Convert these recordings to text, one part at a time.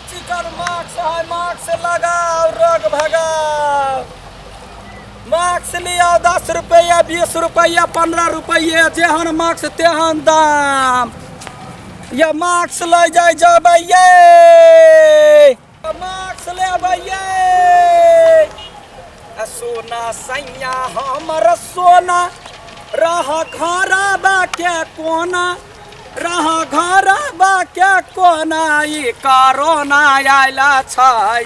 Chicken mask है, mask लगाओ, रोग भगाओ। मास्क लिया 10 रुपया, 20 रुपया, 15 रुपये, जेहन मास्क तेहन दाम। ये मास्क ले जाए जबैये, मास्क लेबैये। सोना सैया हमर सोना, रह घरबा के कोना, रह घरबा के कोना। ई कोरोना आइला छै,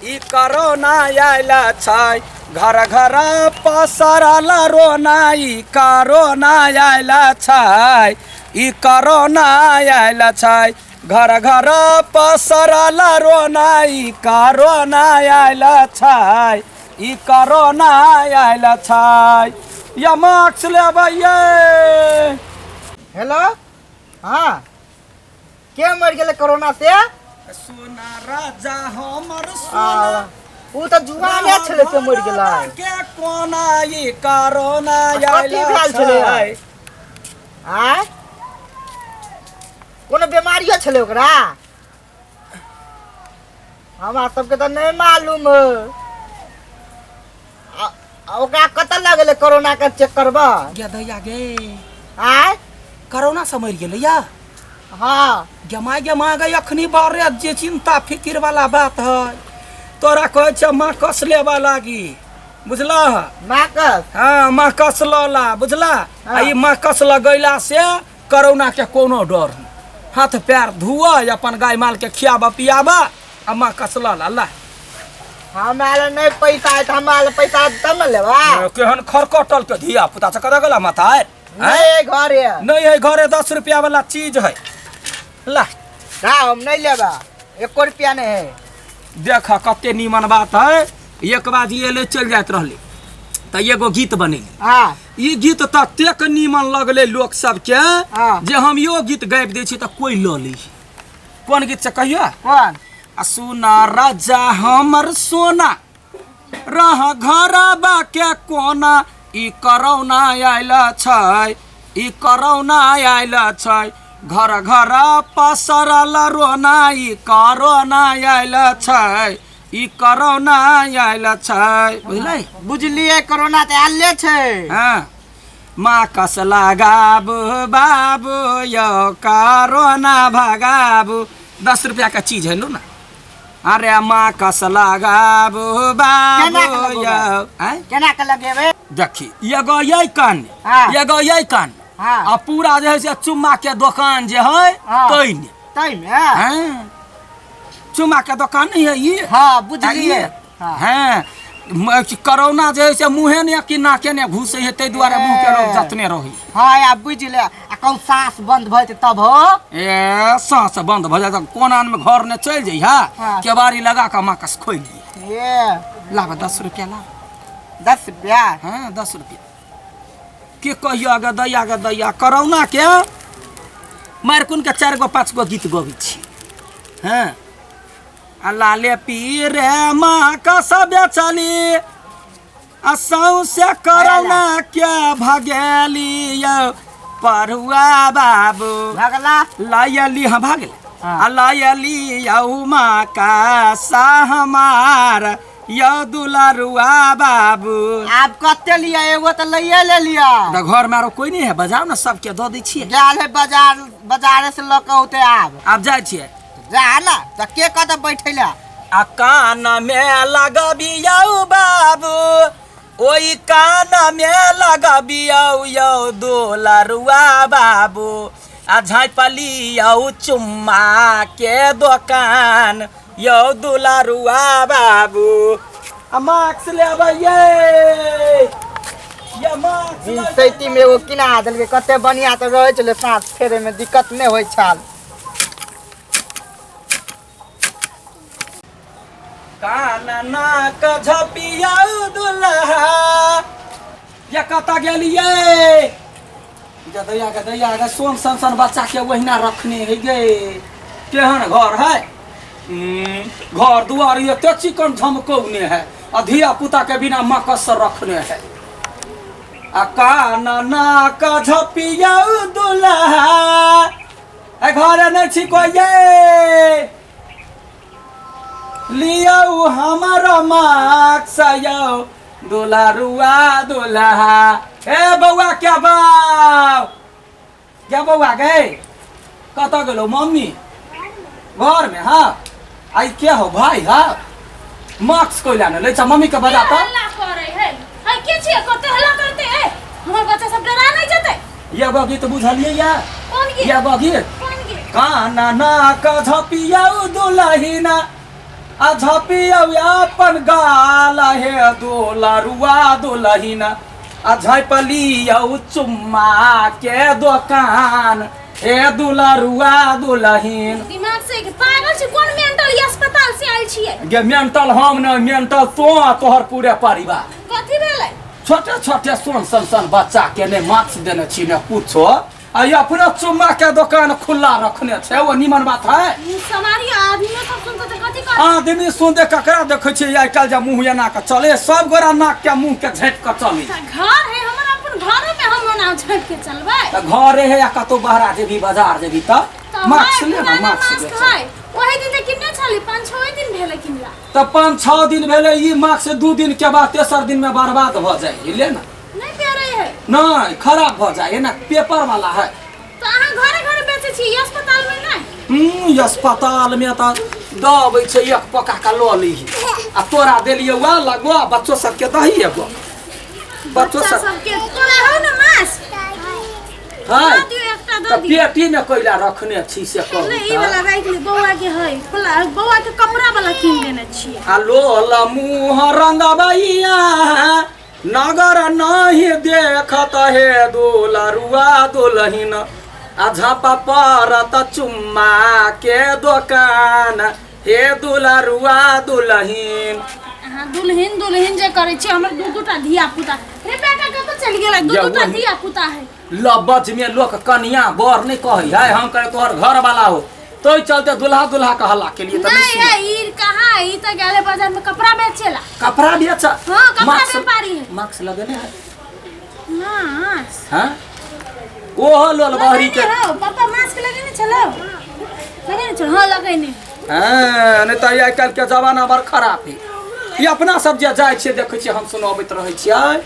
ई कोरोना आइला छै, घर घर पसरल रोना। ई कोरोना आइला छै, ई कोरोना आइला छै, घर घर पसरल रोना। ई कोरोना आइला छै, ई कोरोना आइला छै। या मास्क लेबैये। हेलो, हाँ के मर गेले कोरोना से? सोना राजा हमर सोना, उ तो जुआने छले से मर गेला के कोना। ई कोरोना कथी आइला भेल छले? छै। आय कोनो बीमारियो छले ओकरा? हमरा सबके तो नहीं मालूम है। ओकरा कतऽ लगले कोरोना के चेक करबा? गे दैया गे, आय कोरोना से मर गेलै या? हाँ गमा गई अखनी बारे जे चिंता फिकिर वाला बात है। तोरा कहै छ माकस लेबा लागी, बुझला? माकस? हाँ माकस लला, बुझला? आ ई माकस लगैला से कोरोना के कोनो डर नहीं। हाथ पैर धुआ, अपन गाय माल के खियाबा पियाबा, आ माकस लला ला। हमारे नहीं पैसा है तो हमारे पैसा तब न लेबा। केहन खरकटल के धिया पुता से कदा गला माथा है? नहीं घर है, नहीं है घरे 10 रुपया वाला चीज है ला। हम नहीं लेबा, 1 रुपया नहीं है। देखा कते नीमन बात है। एक बार ये ले चल जात रहले त एगो गीत बनेली। हाँ ई गीत ततेक नीमन लगले लोग सबके, जे हम यो गीत गाबि दै छी त कोई ल ली। कोन गीत से कहियो? कौन? सोना राजा हमर सोना, रह घरबा के कोना। ई कोरोना आइला छै, ई कोरोना आइला छै, घर घर पसरल रोना। ई कोरोना आइला छै, ई कोरोना आइला छै, बुझलै? बुझलिए कोरोना तो आले छे। हाँ माकस लगाबू बाबू, यो कोरोना भगाबू। 10 रुपया का चीज है लो ना। अरे माकस लगाबू बाबू यो। केना के लगेबे? देखी एगो यही कान, एगो यही कान, आ पूरा जे है से चुम्मा के दुकान जे है तैने। तई में चुम्मा के दुकान नहीं है ये? हाँ बुझलिए। हाँ कोरोना जे है से मुँहे ने कि नाके ने घुसे है, तै दुआरे मुँह के लोग जतने रही। हाँ या बुझले। आ कहूँ सांस बंद भइते तब हो? ए सांस बंद भ जाए कोना में घर ने चल जाइ। हाँ केबाड़ी लगा के माकस खोल लिए। ये लाभ 10 रुपया ला। 10 रुपया? हाँ 10 रुपया के कहियो गे दैया कोरोना के मार कुन के 4 गो 5 गो गीत गबै छी। हाँ लाले पीरे माकस बेचली, असौ से कोरोना के भगेली। यो पढ़ुआ बाबू भगला लायली। हाँ भागल। लायली यौ माकस हमार, यो दुलारुआ बाबू। आप कते लिया? एगो तो लइए ले लिया। घर में आरो कोई नहीं है? बजाओ ना, सबके दो दै छियै। गेल है बाजार से लक होते। आप जाए छियै? जा ना तो के कत बैठेला? आ कान में लगबियौ बाबू, ओई कान में लगबियौ यो दुलारुआ बाबू। आ झाँपलियौ चुम्मा के दुकान, यो दुलारुआ बाबू। आ मास्क लेबैये, ये मास्क सैती में एगो किना देलके। कते बढ़िया तो रहे छले, सांस फेरे में दिक्कत नहीं होय छल। कान नाक झपियौ दुल्हा, ये कता गेलिए? गदैया सोन सन बच्चा के वहीना रखने है गे। केहन घर है? घर दुआर एते चिकन झमकौने है, आ धिया पुता के बिना मकस रखने है। आ कान नाक झपियौ दुल्हा, घर नहीं छी कोई। लियो हमर माक्स यो दुलारुआ दुल्हा। ए बौआ क्या बौआ गए कत गेलो मम्मी घर में? हाँ आई क्या हो भाई? हाँ मार्क्स कोई लाने ले मम्मी के बजा तो हल्ला करे है। आई के छिए कते हल्ला करते है? हमर बच्चा सब डरा नहीं जाते? ये बगी तो बुझलिए या कौन गे? ये बगी कौन गे? काना ना का झपिया दुलहिना आ झपिया अपन गाल हे दुलरुआ दुलहिना आ झपलिया चुम्मा के दुकान हे दुलरुआ दुलहिन। दिमाग से पागल छी? कौन मेंटल अस्पताल से आइल छिए? गे मेंटल हम न मेंटल तोहर पूरे परिवार। कथी भेलै? छोटे छोटे सन बच्चा के ने मार्क्स देने छी ने पूछो आ अपना चुम्मा के दुकान खुला रखने छे वो निमन बात है? समारी आदमी सब सुनते तो कथी कर? आदमी सुनते ककरा देखे छी आइ काल जा मुंह एना के चले सब गोरा नाक के मुंह के झट के चले। घर है हमर अपन घर में हम ना झट के चलबै। त घर है या कतो बहरा जेबी बाजार जेबी त मार्क्स ले ना मार्क्स ले। ओही दिन किन्ने छली 5-6 दिन भेले किनला। त 5-6 दिन भेले ई मार्क्स 2 दिन के बाद तेसर दिन में बर्बाद भ जाए ले ना। नहीं प्यारे है? नहीं खराब हो जाए ना पेपर वाला है। तो अहाँ घरे बेचे छी अस्पताल में नहीं? अस्पताल में त दबै छै एक पका का ल ली आ तोरा देलिए वा लगवा बच्चों सब के दही एगो बच्चों सब के तोरा हो ना मास हां दियो एकटा त पेटी में कोइला रखने छी से कहू नहीं ई वाला राख ली बौआ के है बौआ के कपड़ा वाला किन देने छी। आलो ल मुंह रंगबैया नगर नहीं देखत हे दुलरुआ दुलहिन आ झापा परत चुम्मा के दुकान हे दुलरुआ दुलहिन। हां दुल्हन जे करे छी हमर दू-दूटा धिया पुता रे बेटा के तो चल गेला दू-दूटा धिया पुता है। लबज में लोग कन्या बर नहीं कही है हम कहे तोहर घर वाला हो तो चलते दुल्हा का हल्ला के लिए नहीं है ई कहां ई तो गेले बाजार में कपड़ा बेचेला। कपड़ा बेच? हां कपड़ा व्यापारी है। मार्क्स लगने है मास्क? हां ओ लोल बहरी के पापा मास्क लगेने चलो हां लगेने। हां नहीं त आइ काल के जमाना बड़ खराब है। ये अपना सब जे जाय छे देखे छी हम सुनाबैत रहे छियै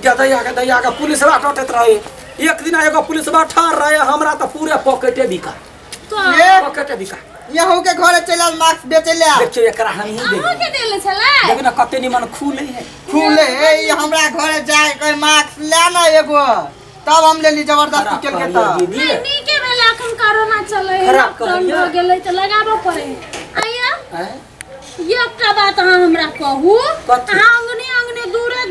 गदैया के पुलिस बा टटैत रहे। एक दिन एगो पुलिस बा ठार रहे हमरा त पूरे पॉकेटे बिका तो पॉकेटे बिका यहू के घरे चलल मार्क्स बेचेला। देखिए एकरा हम ही अहाँ के देले छले लेकिन कते निमन खुले है ए हमरा घरे जाय के मार्क्स ले ना एगो तब हम लेली जबरदस्ती केल के त नहीं के भेले अखन कोरोना चले लॉकडाउन हो गेले त लगाबो पड़े। आया एकटा बात अहाँ हमरा कहू अहाँ अंगने दूरे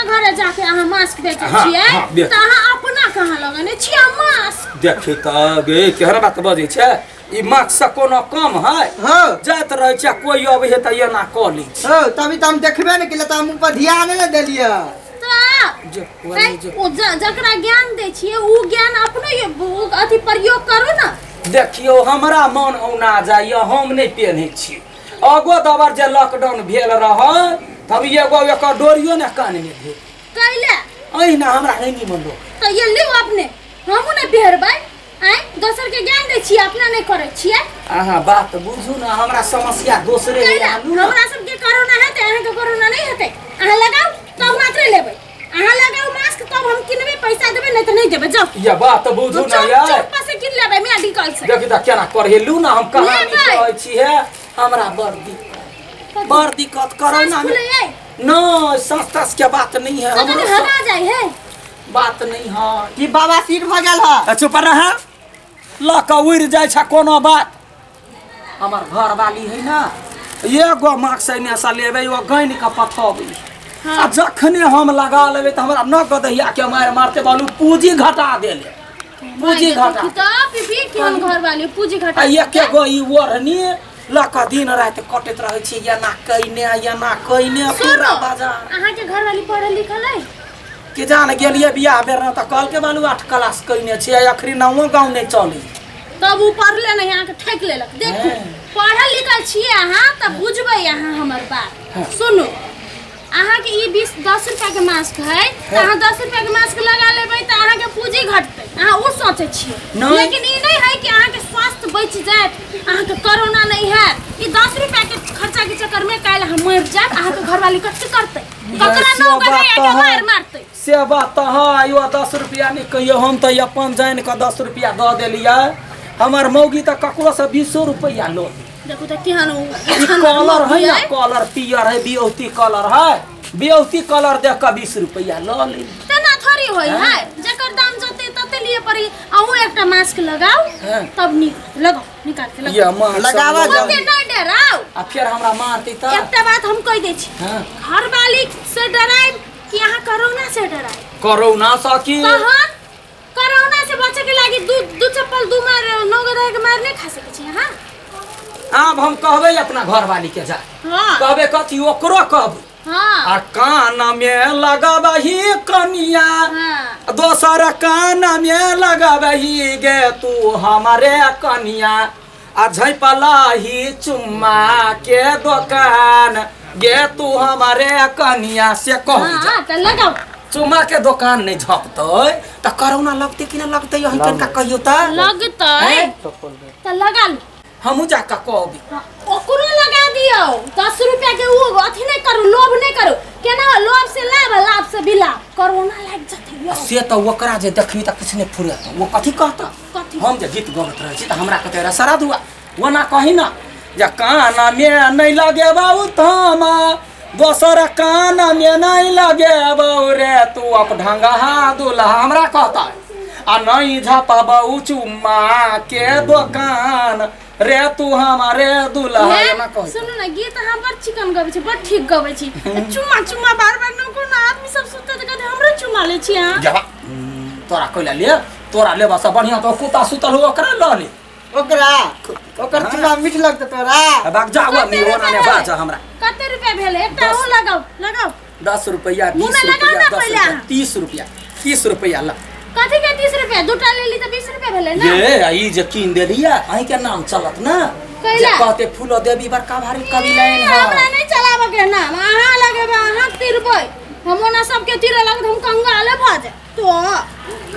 घरे जाके अहाँ मास्क बेचै छियै त अहाँ अपना कहाँ लगने छियै मास्क? देखि त गे केहन बात बजै छै ई मास्क से कोनो कम है? हां जात रहे छै कोई अबै है त एना क ली हां तभी त हम देखबे नहीं केले त हम ऊपर ध्यान नहीं देलिए। जकरा ज्ञान दै छियै उ ज्ञान अपनो अथी प्रयोग करू ना। देखियो हमरा मन औना जाइए हम नहीं पहनै छी अगो दबर जे लॉकडाउन भेल रह तब एगो एक डोरियो ने कान में दे कैले अहिना हमरा नहीं निमन लो त ये लियो अपने हमहु नहीं पहरबै आइ दोसर के ज्ञान दै छियै अपना नहीं करै छियै। अहाँ बात बुझू ना हमरा समस्या दोसरे हमरा सब के कोरोना है त अहाँ के कोरोना नहीं हेतै अहाँ लगाऊ तब मात्र लेबै अहाँ लगाऊ मास्क तब हम किनबे पैसा देबै नहीं त नहीं देबै जाओ ये बात बुझू ना यार चुप से किन लेबै मेडिकल से देखि त केना करहेलू ना हम कहानी कहै छी है हमरा बड़ दिक्कत कोरोना में न संस्था के बात नहीं है हम हगा जाय है बात नहीं है कि बाबा सीट भ गेल ह चुप रह ल के उड़ जाय छ कोनो बात हमर घर वाली है ना एगो मार्क्स ने सा लेबै ओ गइन के पठबै आ जखने हम लगा लेबै त हमरा न गदहिया के मारते बालू पूंजी घटा देले पूंजी घटा किताब भी केहन घर वाली पूंजी घटा एक एगो ई ओढ़नी लका दिन रात कटैत रहे छी या ना कइने पूरा बाजार। अहाँ के घर वाली पढ़ल लिखल है के जान गेलिए बियाह बेर न त कल के बालू 8 क्लास कइने छी अखरी नाओ गांव नहीं चली तब ऊ पढ़ले नहीं अहाँ के ठेक लेलक। देखू पढ़ल लिखल छिए अहाँ त बुझबै अहाँ हमर बात सुनु अहाँ के ई 10 रुपया के मास्क है अहाँ 10 रुपया के मास्क लगा लेबै त अहाँ के पूंजी घटतै अहाँ उ सोचै छिए लेकिन ई नहीं है कि अहाँ के स्वास्थ्य बच जात अहाँ के कोरोना नहीं है। ई 10 रुपया के खर्चा के चक्कर घर वाली कथी करते ये ककरा से नौ बात गया तो के है। मार मारते से बात है यो 10 रुपया नहीं कहियो हम तो अपन जान के 10 रुपया दऽ देलियै हमर मौगी तो ककरो से 20 रुपया लो देखो तो केहन कलर है ना कलर पियर है बियौती कलर है बियौती कलर देख के 20 रुपया लो ली तना थोड़ी होई है जेकर दाम जते तते लिए पड़ी अहू एकटा मास्क लगाओ हाँ। तब लगाओ निकाल के लगाओ ये मार लगावा जा। ओते नहीं डराओ आ फिर हमरा मारती त एकटा बात हम कह दै छी हां घर वाली से डराइब कि यहाँ कोरोना से डराइब कोरोना सकी तहन कोरोना से बचे के लागी दू चप्पल दू मार नौ गधा के मार नहीं खा सके छी हां अब हम कहबै अपना घर वाली के जा हां कहबै कथी ओकरो कहबै हां आ कान में लगाबही कनिया हां दोसर कान में लगाबही गे तू हमारे कनिया आ झैपलाही चुम्मा के दुकान गे तू हमारे कनिया से कह हां त लगाओ चुम्मा के दुकान नहीं झपतै त कोरोना लगते कि ना लगते यही कनका कहियो त लगतै त लगा लो हमहू जाके कहबी ओकरो लगा दियो 10 रुपया के वो अथी नहीं करू लोभ नहीं करू केना लोभ से लाभ लाभ से बिलाभ कोरोना लाग जते से तो ओकरा जे देखबी त किछ नहीं फुरत वो कथी कहता कथी हम जे गीत गबत रहे छी त हमरा कते रे सरा दुआ वो ना कही ना जे कान में नहीं लगे बाऊ थामा दोसर कान में नहीं लगे बाऊ रे तू अप ढंगा दुल्हा हमरा कहता आ नहीं झपा बाऊ चुम्मा के दुकान रे तू हमारे दुल्हा ना कह सुनो ना गीत हम बड़ चिकन गबै छी बड़ ठीक गबै छी चुम्मा चुम्मा बार-बार न कोनो आदमी सब सुतते त कहते हमरो चुम्मा ले छी हां जा तोरा कइला ले तोरा लेबा से बढ़िया तो कुत्ता सुतल हो ओकरा ल ले ओकरा ओकर चुमा मीठ लगत तोरा भाग जाओ मी ओना ने बाज हमरा कते रुपया भेले एकटा हो लगाओ लगाओ 10 रुपया 20 मुँह में लगाओ ना रुपया 10 पहले। रुपया 30 रुपया 30 रुपया ला कथी के 30 रुपया दूटा ले ली त 20 रुपया भेले ना ये आई जे कीन दे दिया आई के नाम चलत ना कैला? जे कहते फूलो देवी बड़का भारी कवि लाइन है हमरा नहीं चलाबे के नाम अहाँ लगेबे अहाँ तिरबै हम ओना सबके तीर लगत हम कंगाले भ जाए तो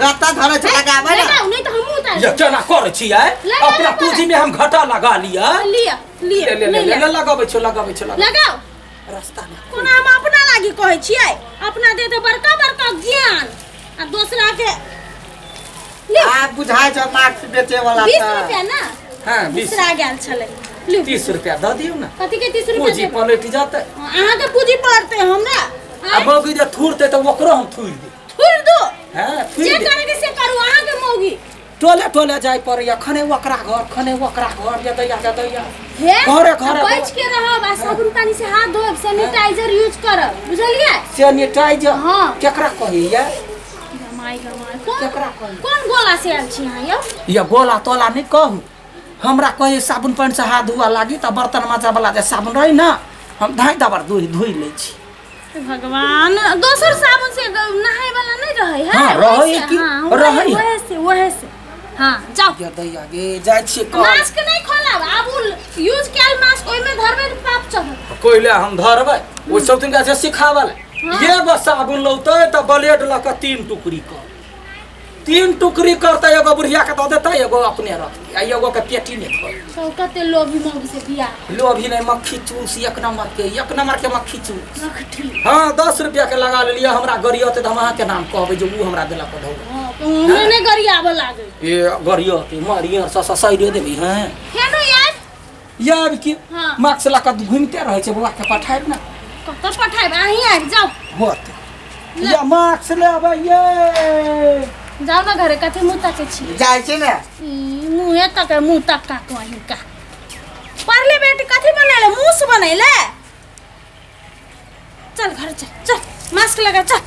रत्ता धरे छ लगाबे ना लगाओ नहीं तो हम उतार ये केना करे छी है लगा, अपना लगा। पूंजी में हम घाटा लगा लिया लिया लिया ले ले ले लगाबै छ लगाओ रास्ता में कोना हम अपना लागी कहै छियै अपना दे दे बड़का बड़का ज्ञान आ दूसरा के ले आ बुझाय छ मार्क्स बेचे वाला 20 रुपया ना हां 20 दूसरा गेल छलै ले 30 रुपया द दियो ना कथी के 30 रुपया पूंजी देबै? पलट जाते अहाँ के पूंजी पड़ते हमरा अब मौगी जे थूरते तो ओकरो हम थूर दे थुर दो हां थूर जे दे करे के से करू अहाँ के मौगी टोले टोले जाय पड़ैया खने ओकरा घर जदैया हे घरे घरे बच के रहब आ साबुन पानी से हाथ धोब सैनिटाइजर यूज करब बुझलियै सैनिटाइजर हाँ। केकरा कहिया गमाई केकरा कही कौन गोला से आयल छी अहाँ यौ ये गोला तोला नहीं कहू हमरा कहे साबुन पानी से हाथ धोआ लागी त बर्तन माजा वाला जे साबुन रही ना हम धाई दबर धोई ले छी भगवान दोसर साबुन से नहाय वाला नहीं रहे है हाँ, रहे कि रहे वहे से हां जाओ ये दैया गे जाय छी कह मास्क नहीं खोलब आबू यूज कैल मास्क ओइ में धरबे त पाप चढ़त कोइले हम धरबै ओ सब दिन का सिखावल हाँ। ये बस साबुन लौते त ब्लेड ल के 3 टुकड़ी कर 3 टुकड़ी करता एगो बुढ़िया के दे देता एगो अपने रखती आ एगो के पेटी में खोल कते लोभी मोग से बिया लोभी नहीं मक्खी चूस एक नंबर के मक्खी चूस रखठी हाँ 10 रुपया के लगा लिया हमरा गरियते त हम अहाँ के नाम कहबै जो ऊ हमरा देला को धौ हां तो हमें नहीं गरियाबे लागे ए गरियते मारिया साइड देबी हैं केनो यार यार की हाँ। मार्क्स ला के घूमते रहे छै बुआ के पठाइब ना कत पठाइब अहीं आ जाओ होत या मार्क्स लेबै ये जाओ ना घरे कथी मुंह तके छी जाय छै ने मुंह तक मुंह तक का कहीं का पढ़ले बेटी कथी बनेले मूस बनेले चल घर चल चल मास्क लगा चल